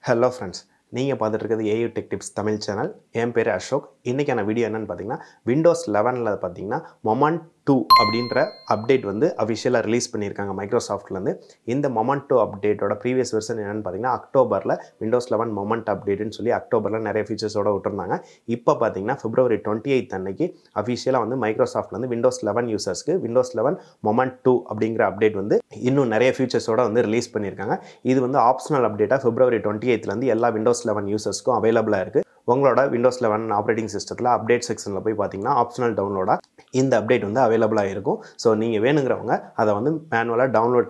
Hello friends, நீங்கள் பார்த்துட்டு இருக்கிறது AU tech tips Tamil channel. என் பேர் அசோக். இன்றைக்கான வீடியோ என்னென்னு பார்த்தீங்கன்னா விண்டோஸ் 11ல் பார்த்தீங்கன்னா மொமெண்ட் 2 அப்படின்ற அப்டேட் வந்து அஃபிஷியலாக ரிலீஸ் பண்ணியிருக்காங்க மைக்ரோசாஃப்ட்லேருந்து. இந்த மொமெண்ட் 2 அப்டேட்டோட ப்ரீவியஸ் வெர்ஷன் என்னென்னு பார்த்தீங்கன்னா அக்டோபரில் விண்டோஸ் 11 மொமெண்ட் அப்டேட்டுன்னு சொல்லி அக்டோபரில் நிறைய ஃபீச்சர்ஸோடு விட்டுருந்தாங்க. இப்போ பார்த்தீங்கன்னா February 28 அன்னைக்கு அஃபிஷியலாக வந்து மைக்ரோசாஃப்ட்லேருந்து விண்டோஸ் 11 யூசர்ஸ்க்கு விண்டோஸ் 11 மொமெண்ட் 2 அப்படிங்கிற அப்டேட் வந்து இன்னும் நிறைய ஃபீச்சர்ஸோடு வந்து ரிலீஸ் பண்ணியிருக்காங்க. இது வந்து ஆப்ஷனல் அப்டேட்டாக February 28லேருந்து எல்லா விண்டோஸ் 11 யூசர்ஸ்க்கும் அவைலபிளாக இருக்குது. உங்களோட விண்டோஸ் 11 ஆப்ரேட்டிங் சிஸ்டத்தில் அப்டேட் செக்ஷனில் போய் பார்த்தீங்கன்னா ஆப்ஷனல் டவுன்லோடாக இந்த அப்டேட் வந்து அவைலபிளாக இருக்கும். ஸோ நீங்கள் வேணுங்கிறவங்க அதை வந்து மேனுவலாக டவுன்லோட்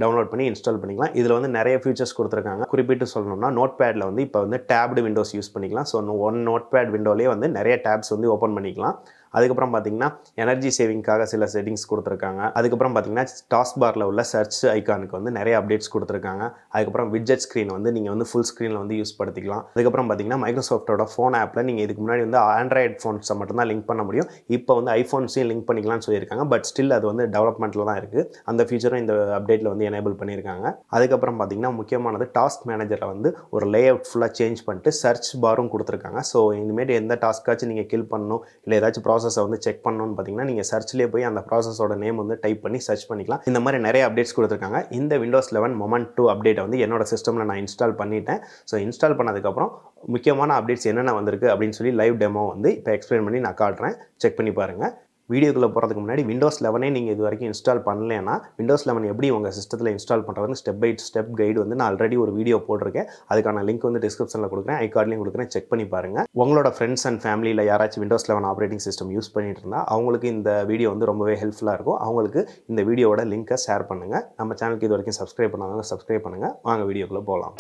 டவுன்லோட் பண்ணி இன்ஸ்டால் பண்ணிக்கலாம். இதில் வந்து நிறைய ஃபீச்சர்ஸ் கொடுத்துருக்காங்க. குறிப்பிட்டு சொல்லணும்னா நோட் பேடில் வந்து இப்போ வந்து டேப்டு விண்டோஸ் யூஸ் பண்ணிக்கலாம். ஸோ ஒன் நோட் பேட் விண்டோலேயே வந்து நிறைய டேப்ஸ் வந்து ஓப்பன் பண்ணிக்கலாம். அதுக்கப்புறம் பார்த்தீங்கன்னா எனர்ஜி சேவிங்காக சில செட்டிங்ஸ் கொடுத்துருக்காங்க. அதுக்கப்புறம் பார்த்தீங்கன்னா டாஸ்க் பாரில் உள்ள சர்ச் ஐக்கானுக்கு வந்து நிறைய அப்டேட்ஸ் கொடுத்துருக்காங்க. அதுக்கப்புறம் விட்ஜெட் ஸ்க்ரீன் வந்து நீங்கள் வந்து ஃபுல் ஸ்க்ரீனில் வந்து யூஸ் படுத்திக்கலாம். அதுக்கப்புறம் பார்த்தீங்கன்னா மைக்ரோசாஃப்ட்டோட ஃபோன் ஆப்பில் நீங்கள் இதுக்கு முன்னாடி வந்து ஆண்ட்ராய்டு ஃபோன்ஸை மட்டும்தான் லிங்க் பண்ண முடியும். இப்போ வந்து ஐஃபோன்ஸையும் லிங்க் பண்ணிக்கலாம்னு சொல்லியிருக்காங்க. பட் ஸ்டில் அது வந்து டெவலப்மெண்ட்டில் தான் இருக்குது. அந்த ஃபீச்சரும் இந்த அப்டேட்டில் வந்து எனேபிள் பண்ணியிருக்காங்க. அதுக்கப்புறம் பார்த்தீங்கன்னா முக்கியமானது டாஸ்க் மேனேஜரில் வந்து ஒரு லே அவுட் ஃபுல்லாக சேஞ்ச் பண்ணிட்டு சர்ச் பாரும் கொடுத்துருக்காங்க. ஸோ இனிமேல் எந்த டாஸ்க்காச்சும் நீங்கள் கில் பண்ணணும் இல்லை ஏதாச்சும் ப்ராசஸை வந்து செக் பண்ணணும்னு பார்த்தீங்கன்னா நீங்கள் சர்ச்லேயே போய் அந்த ப்ராசஸோட நேம் வந்து டைப் பண்ணி சர்ச் பண்ணிக்கலாம். இந்த மாதிரி நிறைய அப்டேட்ஸ் கொடுத்துருக்காங்க. இந்த விண்டோஸ் 11 மொமெண்ட் 2 அப்டேட்டை வந்து என்னோட சிஸ்டமில் நான் இன்ஸ்டால் பண்ணிட்டேன். ஸோ இன்ஸ்டால் பண்ணதுக்கப்புறம் முக்கியமான அப்டேட்ஸ் என்னென்ன வந்திருக்கு அப்படின்னு சொல்லி லைவ் டெமோ வந்து இப்போ எக்ஸ்பிளைன் பண்ணி நான் காட்டுறேன். செக் பண்ணி பாருங்கள். வீடியோக்குள்ளே போகிறதுக்கு முன்னாடி விண்டோஸ் 11 நீங்கள் இது வரைக்கும் இன்ஸ்டால் பண்ணலைன்னா விண்டோஸ் 11 எப்படி உங்கள் சிஸ்டத்தில் இன்ஸ்டால் பண்ணுறதுன்னு ஸ்டெப் பை ஸ்டெப் கைடு வந்து நான் ஆல்ரெடி ஒரு வீடியோ போட்டிருக்கேன். அதுக்கான லிங்க் வந்து டிஸ்கிரிப்ஷனில் கொடுக்குறேன், ஐகார்ட்லையும் கொடுக்குறேன். செக் பண்ணி பாருங்கள். உங்களோட ஃப்ரெண்ட்ஸ் அண்ட் ஃபேமிலியில் யாராச்சும் விண்டோஸ் 11 ஆப்ரேட்டிங் சிஸ்டம் யூஸ் பண்ணிட்டு இருந்தால் அவங்களுக்கு இந்த வீடியோ வந்து ரொம்பவே ஹெல்ப்ஃபுல்லாக இருக்கும். அவங்களுக்கு இந்த வீடியோவோட லிங்க்கை ஷேர் பண்ணுங்கள். நம்ம சேனலுக்கு இது வரைக்கும் சப்ஸ்கிரைப் பண்ணாதவங்க சப்ஸ்கிரைப் பண்ணுங்கள். வாங்க வீடியோக்குள்ளே போகலாம்.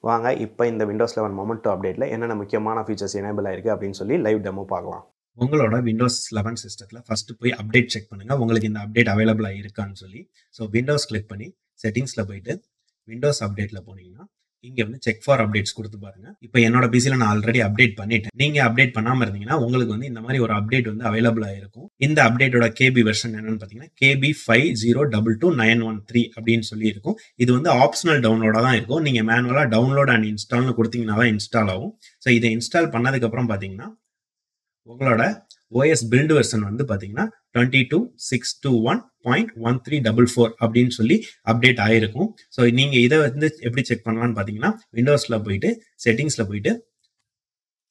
வாங்க இப்போ இந்த விண்டோஸ் 11 மொமெண்ட் 2 அப்டேட்டில் என்னென்ன முக்கியமான ஃபீச்சர்ஸ் எனேபிள் ஆயிருக்கு அப்படின்னு சொல்லி லைவ் டெமோ பார்க்கலாம். உங்களோட விண்டோஸ் 11 சிஸ்டத்தில் ஃபஸ்ட்டு போய் அப்டேட் செக் பண்ணுங்கள், உங்களுக்கு இந்த அப்டேட் அவைலபிளாக இருக்கான்னு சொல்லி. ஸோ விண்டோஸ் கிளிக் பண்ணி செட்டிங்ஸில் போயிட்டு விண்டோஸ் அப்டேட்டில் போனீங்கன்னா இங்கே வந்து செக் ஃபார் அப்டேட்ஸ் கொடுத்து பாருங்கள். இப்போ என்னோட பிசியில் நான் ஆல்ரெடி அப்டேட் பண்ணிட்டேன். நீங்கள் அப்டேட் பண்ணாமல் இருந்தீங்கன்னா உங்களுக்கு வந்து இந்த மாதிரி ஒரு அப்டேட் வந்து அவைலபிளாக இருக்கும். இந்த அப்டேட்டோட கேபி வெர்ஷன் என்னன்னு பார்த்தீங்கன்னா KB5022913 அப்படின்னு சொல்லி இருக்கும். இது வந்து ஆப்ஷனல் டவுன்லோடாக தான் இருக்கும். நீங்கள் மேனுவலாக டவுன்லோட் அண்ட் இன்ஸ்டால்னு கொடுத்தீங்கன்னா தான் இன்ஸ்டால் ஆகும். ஸோ இதை இன்ஸ்டால் பண்ணதுக்கப்புறம் பார்த்தீங்கன்னா உங்களோட OS பில்டு வெர்ஷன் வந்து பார்த்தீங்கன்னா 22.621.1344 அப்படின்னு சொல்லி அப்டேட் ஆகிருக்கும். ஸோ நீங்கள் இதை வந்து எப்படி செக் பண்ணலான்னு பார்த்தீங்கன்னா விண்டோஸில் போயிட்டு செட்டிங்ஸில் போயிட்டு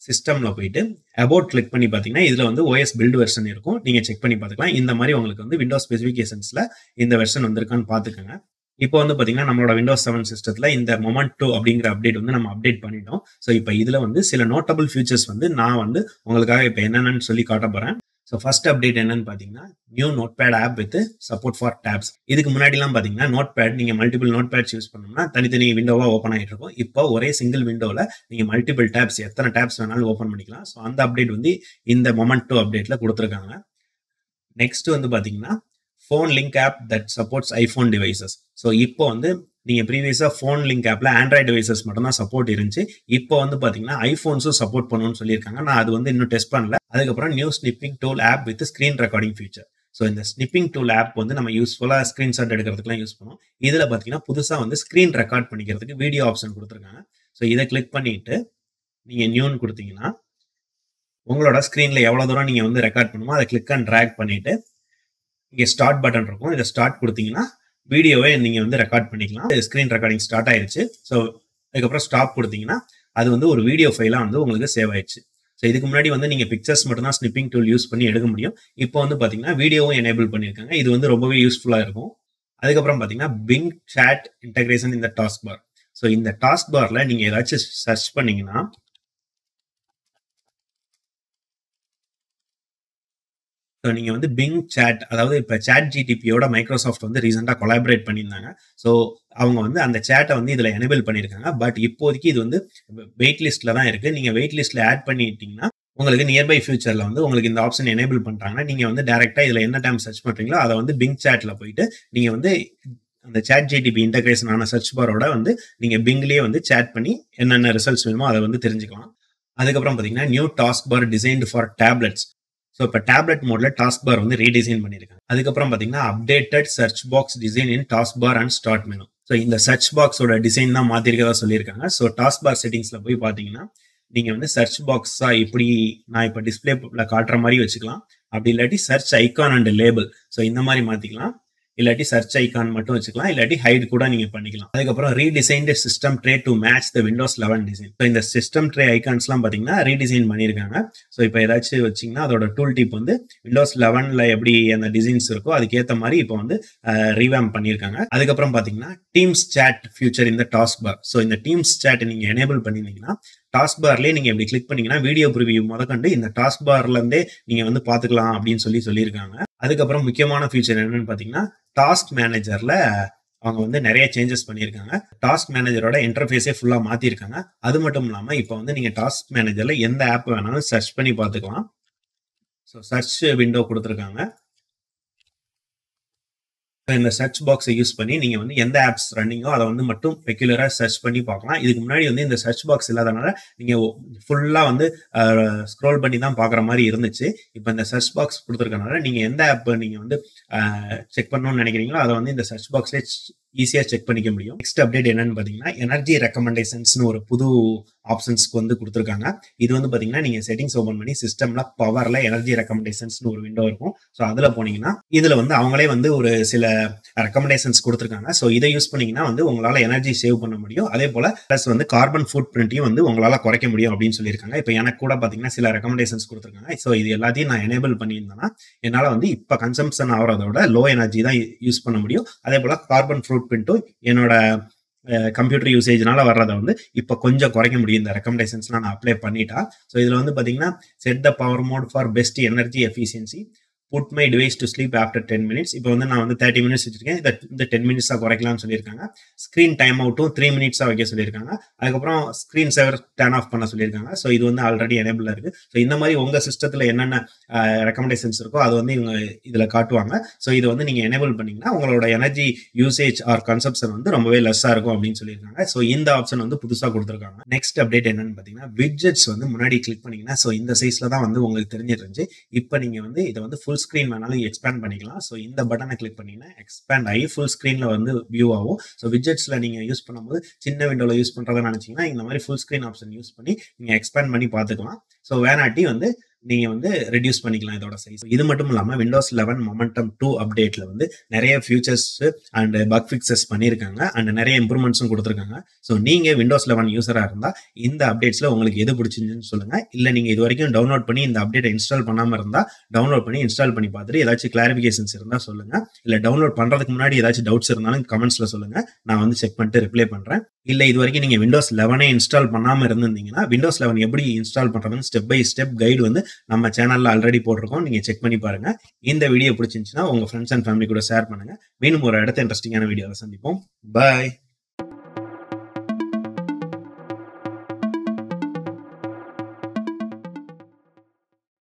சிஸ்டமில் போயிட்டு அபவுட் கிளிக் பண்ணி பார்த்தீங்கன்னா இதில் வந்து OS பில்டு வெர்ஷன் இருக்கும். நீங்கள் செக் பண்ணி பார்த்துக்கலாம். இந்த மாதிரி உங்களுக்கு வந்து விண்டோஸ் ஸ்பெசிஃபிகேஷன்ஸில் இந்த வெர்ஷன் வந்திருக்கான்னு பார்த்துக்கோங்க. இப்போ வந்து பார்த்தீங்கன்னா நம்மளோட விண்டோஸ் 7 சிஸ்டத்தில் இந்த மொமெண்ட் 2 அப்படிங்கிற அப்டேட் வந்து நம்ம அப்டேட் பண்ணிட்டோம். ஸோ இப்போ இதில் வந்து சில நோட்டபிள் ஃபீச்சர்ஸ் வந்து நான் வந்து உங்களுக்காக இப்போ என்னென்னு சொல்லி காட்ட போகிறேன். ஸோ ஃபர்ஸ்ட் அப்டேட் என்னன்னு பார்த்தீங்கன்னா new note pad app with support for tabs. இதுக்கு முன்னாடிலாம் பார்த்தீங்கன்னா நோட் பேட் நீங்கள் மல்டிபிள் நோட் பேட்ஸ் யூஸ் பண்ணோம்னா தனித்தனி விண்டோவாக ஓப்பன் ஆகிட்டு இருக்கும். இப்போ ஒரே சிங்கிள் விண்டோவில் நீங்கள் மல்டிபிள் டேப்ஸ் எத்தனை டேப்ஸ் வேணாலும் ஓப்பன் பண்ணிக்கலாம். ஸோ அந்த அப்டேட் வந்து இந்த மொமெண்ட் 2 அப்டேட்டில் கொடுத்துருக்காங்க. நெக்ஸ்ட் வந்து பார்த்தீங்கன்னா phone link app that supports iPhone devices. So இப்போ வந்து நீங்கள் ப்ரீவியஸாக ஃபோன் லிங்க் ஆப்பில் ஆண்ட்ராய்டு டிவைசஸ் மட்டும்தான் சப்போர்ட் இருந்துச்சு. இப்போ வந்து பார்த்தீங்கன்னா ஐஃபோன்ஸும் சப்போர்ட் பண்ணணும்னு சொல்லியிருக்காங்க. நான் அது வந்து இன்னும் டெஸ்ட் பண்ணல. அதுக்கப்புறம் new snipping tool app with screen recording feature. So இந்த ஸ்னிப்பிங் டூல் ஆப் வந்து நம்ம யூஸ்ஃபுல்லாக ஸ்க்ரீன்ஷாட் எடுக்கிறதுக்குலாம் யூஸ் பண்ணுவோம். இதில் பார்த்தீங்கன்னா புதுசாக வந்து ஸ்க்ரீன் ரெக்கார்ட் பண்ணிக்கிறதுக்கு வீடியோ ஆப்ஷன் கொடுத்துருக்காங்க. ஸோ இதை கிளிக் பண்ணிவிட்டு நீங்கள் நியூன்னு கொடுத்தீங்கன்னா உங்களோட ஸ்க்ரீனில் எவ்வளோ தூரம் நீங்கள் வந்து ரெக்கார்ட் பண்ணுமோ அதை கிளிக் அண்ட் ட்ராக் பண்ணிவிட்டு இங்கே ஸ்டார்ட் பட்டன் இருக்கும். இதை ஸ்டார்ட் கொடுத்தீங்கன்னா வீடியோவை நீங்கள் வந்து ரெக்கார்ட் பண்ணிக்கலாம். ஸ்க்ரீன் ரெக்கார்டிங் ஸ்டார்ட் ஆயிடுச்சு. ஸோ அதுக்கப்புறம் ஸ்டாப் கொடுத்தீங்கன்னா அது வந்து ஒரு வீடியோ ஃபைலாக வந்து உங்களுக்கு சேவ் ஆயிடுச்சு. ஸோ இதுக்கு முன்னாடி வந்து நீங்கள் பிக்சர்ஸ் மட்டும் தான் ஸ்னிப்பிங் டூல் யூஸ் பண்ணி எடுக்க முடியும். இப்போ வந்து பார்த்தீங்கன்னா வீடியோவும் எனேபிள் பண்ணியிருக்காங்க. இது வந்து ரொம்பவே யூஸ்ஃபுல்லாக இருக்கும். அதுக்கப்புறம் பார்த்தீங்கன்னா பிங் சாட் இன்டகிரேஷன் இந்த டாஸ்க் பார். ஸோ இந்த டாஸ்க் பாரில் நீங்கள் ஏதாச்சும் சர்ச் பண்ணீங்கன்னா ஸோ நீங்கள் வந்து பிங் சாட், அதாவது இப்போ சாட் ஜிடிபியோட மைக்ரோசாஃப்ட் வந்து ரீசெண்டாக கொலாபரேட் பண்ணியிருந்தாங்க. ஸோ அவங்க வந்து அந்த சேட்டை வந்து இதில் எனேபிள் பண்ணியிருக்காங்க. பட் இப்போதைக்கு இது வந்து வெயிட் லிஸ்ட்டில் தான் இருக்குது. நீங்கள் வெயிட் லிஸ்ட்டில் ஆட் பண்ணிட்டீங்கன்னா உங்களுக்கு நியர்பை ஃபியூச்சரில் வந்து உங்களுக்கு இந்த ஆப்ஷன் எனேபிள் பண்ணுறாங்கன்னா நீங்கள் வந்து டேரெக்டாக இதில் என்ன டைம் சர்ச் பண்ணுறீங்களோ அதை வந்து பிங் சாட்டில் போயிட்டு நீங்கள் வந்து அந்த சாட் ஜிடிபி இன்டகிரேஷன் ஆன சர்ச் பாரோட வந்து நீங்கள் பிங்லேயே வந்து சேட் பண்ணி என்னென்ன ரிசல்ட்ஸ் வேணுமோ அதை வந்து தெரிஞ்சுக்கலாம். அதுக்கப்புறம் பார்த்தீங்கன்னா new task bar designed for tablets. So இப்போ டேப்லெட் மோட்ல டாஸ்க் பார் வந்து ரீடிசைன் பண்ணியிருக்காங்க. அதுக்கப்புறம் பார்த்தீங்கன்னா updated search box design in task bar and start menu. So இந்த சர்ச் பாக்ஸோட டிசைன் தான் மாற்றிருக்கதா சொல்லியிருக்காங்க. ஸோ டாஸ்க் பார் செட்டிங்ஸில் போய் பார்த்தீங்கன்னா நீங்கள் வந்து சர்ச் பாக்ஸா இப்படி நான் இப்போ டிஸ்பிளேல காட்டுற மாதிரி வச்சுக்கலாம். அப்படி இல்லாட்டி search icon and label so இந்த மாதிரி மாற்றிக்கலாம். இல்லாட்டி சர்ச் ஐகான் மட்டும் வச்சுக்கலாம். இல்லாட்டி ஹைட் கூட நீங்க பண்ணிக்கலாம். அதுக்கப்புறம் redesigned system tray to match the Windows 11 design. So இந்த சிஸ்டம் ட்ரே ஐகான்ஸ்லாம் பார்த்தீங்கன்னா ரீடிசைன் பண்ணியிருக்காங்க. ஸோ இப்போ ஏதாச்சும் வச்சிங்கன்னா அதோட டூல் டிப் வந்து விண்டோஸ் 11ல எப்படி அந்த டிசைன்ஸ் இருக்கோ அதுக்கேற்ற மாதிரி இப்போ வந்து ரீவேம் பண்ணியிருக்காங்க. அதுக்கப்புறம் பார்த்தீங்கன்னா டீம்ஸ் சேட் ஃபியூச்சர் இந்த டாஸ்க் பார். ஸோ இந்த டீம்ஸ் சேட் நீங்க எனேபிள் பண்ணிருந்தீங்கன்னா டாஸ்க் பார்லேயே நீங்க இப்படி கிளிக் பண்ணீங்கன்னா வீடியோ ப்ரிவியூ முதற்கொண்டு இந்த டாஸ்க் பார்ல இருந்தே நீங்க வந்து பாத்துக்கலாம் அப்படின்னு சொல்லியிருக்காங்க. அதுக்கப்புறம் முக்கியமான ஃபீச்சர் என்னன்னு பாத்தீங்கன்னா டாஸ்க் மேனேஜர்ல அவங்க வந்து நிறைய சேஞ்சஸ் பண்ணியிருக்காங்க. டாஸ்க் மேனேஜரோட இன்டர்ஃபேஸே ஃபுல்லா மாத்திருக்காங்க. அது மட்டும் இல்லாம இப்போ வந்து நீங்க டாஸ்க் மேனேஜர்ல எந்த ஆப் வேணாலும் சர்ச் பண்ணி பாத்துக்கலாம். ஸோ சர்ச் விண்டோ கொடுத்துருக்காங்க. இந்த சர்ச் பாக்ஸை யூஸ் பண்ணி நீங்க வந்து எந்த ஆப்ஸ் ரன்னிங்கோ அதை வந்து மட்டும் பெக்யூலரா சர்ச் பண்ணி பார்க்கலாம். இதுக்கு முன்னாடி வந்து இந்த சர்ச் பாக்ஸ் இல்லாதனால நீங்க ஃபுல்லா வந்து ஸ்க்ரோல் பண்ணி தான் பாக்குற மாதிரி இருந்துச்சு. இப்போ இந்த சர்ச் பாக்ஸ் கொடுத்துருக்கனால நீங்க எந்த ஆப் நீங்க வந்து செக் பண்ணணும்னு நினைக்கிறீங்களோ அதை வந்து இந்த சர்ச் பாக்ஸ்லேயே ஈஸியா செக் பண்ணிக்க முடியும். நெக்ஸ்ட் அப்டேட் என்னன்னு பாத்தீங்கன்னா எனர்ஜி ரெக்கமெண்டேஷன்ஸ்னு ஒரு புது ஆப்ஷன்ஸ்க்கு வந்து கொடுத்துருக்காங்க. இது வந்து பாத்தீங்கன்னா நீங்க செட்டிங்ஸ் ஓபன் பண்ணி சிஸ்டம்ல பவர்ல எனர்ஜி ரெக்கமெண்டேஷன்ஸ்னு ஒரு விண்டோ இருக்கும். ஸோ அதுல போனீங்கன்னா இதுல வந்து அவங்களே வந்து ஒரு சில ரெக்கமெண்டேஷன்ஸ் கொடுத்துருக்காங்க. ஸோ இதை யூஸ் பண்ணீங்கன்னா வந்து உங்களால எனர்ஜி சேவ் பண்ண முடியும். அதே போல பிளஸ் வந்து கார்பன் ஃபுட் பிரிண்ட்டையும் வந்து உங்களால குறைக்க முடியும் அப்படின்னு சொல்லியிருக்காங்க. இப்போ எனக்கு கூட பாத்தீங்கன்னா சில ரெக்கமெண்டேஷன்ஸ் கொடுத்துருக்காங்க. ஸோ இது எல்லாத்தையும் நான் எனேபிள் பண்ணியிருந்தேன்னா என்னால வந்து இப்ப கன்சம்ஷன் ஆகிறதோட லோ எனர்ஜி தான் யூஸ் பண்ண முடியும். அதே போல கார்பன் ஃபுட் பிரிண்ட்டும் என்னோட கம்ப்யூட்டர் யூசேஜ்னால வர்றதை வந்து இப்போ கொஞ்சம் குறைக்க முடியும். இந்த ரெக்கமெண்டேஷன்ஸ்லாம் நான் அப்ளை பண்ணிட்டா. ஸோ இதுல வந்து பாத்தீங்கன்னா set the power mode for best energy efficiency put my device to sleep after 10 minutes. இப்போ வந்து நான் வந்து 30 மினிட்ஸ் வச்சிருக்கேன். இந்த 10 மினிட்ஸாக குறைக்கலாம்னு சொல்லியிருக்காங்க. ஸ்க்ரீன் டைம் அவுட்டும் 3 மினிட்ஸாக வைக்க சொல்லியிருக்காங்க. அதுக்கப்புறம் ஸ்க்ரீன் சேவர் டர்ன் ஆஃப் பண்ண சொல்லியிருக்காங்க. ஸோ இது வந்து ஆல்ரெடி எனேபிள் இருக்கு. ஸோ இந்த மாதிரி உங்க சிஸ்டத்தில் என்னென்ன ரெக்கமெண்டேஷன்ஸ் இருக்கோ அது வந்து இவங்க இதில் காட்டுவாங்க. ஸோ இதை வந்து நீங்கள் எனேபிள் பண்ணீங்கன்னா உங்களோட எனர்ஜி யூசேஜ் ஆர் கன்சப்ஷன் வந்து ரொம்பவே லெஸ்ஸாக இருக்கும் அப்படின்னு சொல்லியிருக்காங்க. ஸோ இந்த ஆப்ஷன் வந்து புதுசாக கொடுத்துருக்காங்க. நெக்ஸ்ட் அப்டேட் என்னன்னு பார்த்தீங்கன்னா விட்ஜெட்ஸ் வந்து முன்னாடி கிளிக் பண்ணீங்கன்னா ஸோ இந்த சைஸ்ல தான் வந்து உங்களுக்கு தெரிஞ்சிருந்துச்சு. இப்போ நீங்க வந்து இதை வந்து ஃபுல் ஸ்கிரீன் வேணாலும் எக்ஸ்பேண்ட் பண்ணிக்கலாம். ஸோ இந்த பட்டனை கிளிக் பண்ணீங்கன்னா எக்ஸ்பேண்ட் ஆகி ஃபுல் ஸ்கிரீன்ல வந்து வியூ ஆகும். ஸோ விட்ஜெட்ஸ்ல நீங்க யூஸ் பண்ணும்போது சின்ன விண்டோல யூஸ் பண்றதை நினைச்சீங்கன்னா இந்த மாதிரி ஃபுல் ஸ்கிரீன் ஆப்ஷன் யூஸ் பண்ணி நீங்க எக்ஸ்பேண்ட் பண்ணி பார்த்துக்கலாம். ஸோ வேணாட்டி வந்து நீங்க வந்து ரெடியூஸ் பண்ணிக்கலாம் இதோட சைஸ். இது மட்டும் இல்லாம விண்டோஸ் 11 மொமெண்டம் 2 அப்டேட்ல வந்து நிறைய ஃபியூச்சர்ஸ் அண்ட் பக் ஃபிக்சஸ் பண்ணியிருக்காங்க அண்ட் நிறைய இம்ப்ரூவ்மெண்ட்ஸும் கொடுத்துருக்காங்க. ஸோ நீங்க விண்டோஸ் 11 யூசரா இருந்தா இந்த அப்டேட்ஸ்ல உங்களுக்கு எது பிடிச்சிருந்துன்னு சொல்லுங்க. இல்ல நீங்க இது வரைக்கும் டவுன்லோட் பண்ணி இந்த அப்டேட்டை இன்ஸ்டால் பண்ணாம இருந்தா டவுன்லோட் பண்ணி இன்ஸ்டால் பண்ணி பார்த்துட்டு ஏதாச்சும் கிளாரிபிகேஷன்ஸ் இருந்தா சொல்லுங்க. இல்ல டவுன்லோட் பண்றதுக்கு முன்னாடி ஏதாச்சும் டவுட்ஸ் இருந்தாலும் கமெண்ட்ஸ்ல சொல்லுங்க. நான் வந்து செக் பண்ணிட்டு ரிப்ளை பண்றேன். இல்ல இது வரைக்கும் நீங்க விண்டோஸ் 11 இன்ஸ்டால் பண்ணாம இருந்திருந்தீங்கன்னா விண்டோஸ் 11 எப்படி இன்ஸ்டால் பண்றதுன்னு ஸ்டெப் பை ஸ்டெப் கைடு வந்து நம்ம சேனல்ல ஆல்ரெடி போட்டிருக்கோம். நீங்க செக் பண்ணி பாருங்க. இந்த வீடியோ பிடிச்சிருந்துச்சுன்னா உங்க ஃப்ரெண்ட்ஸ் அண்ட் ஃபேமிலி கூட ஷேர் பண்ணுங்க. மீண்டும் ஒரு அடுத்த இன்ட்ரெஸ்டிங்கான வீடியோல சந்திப்போம். பாய்.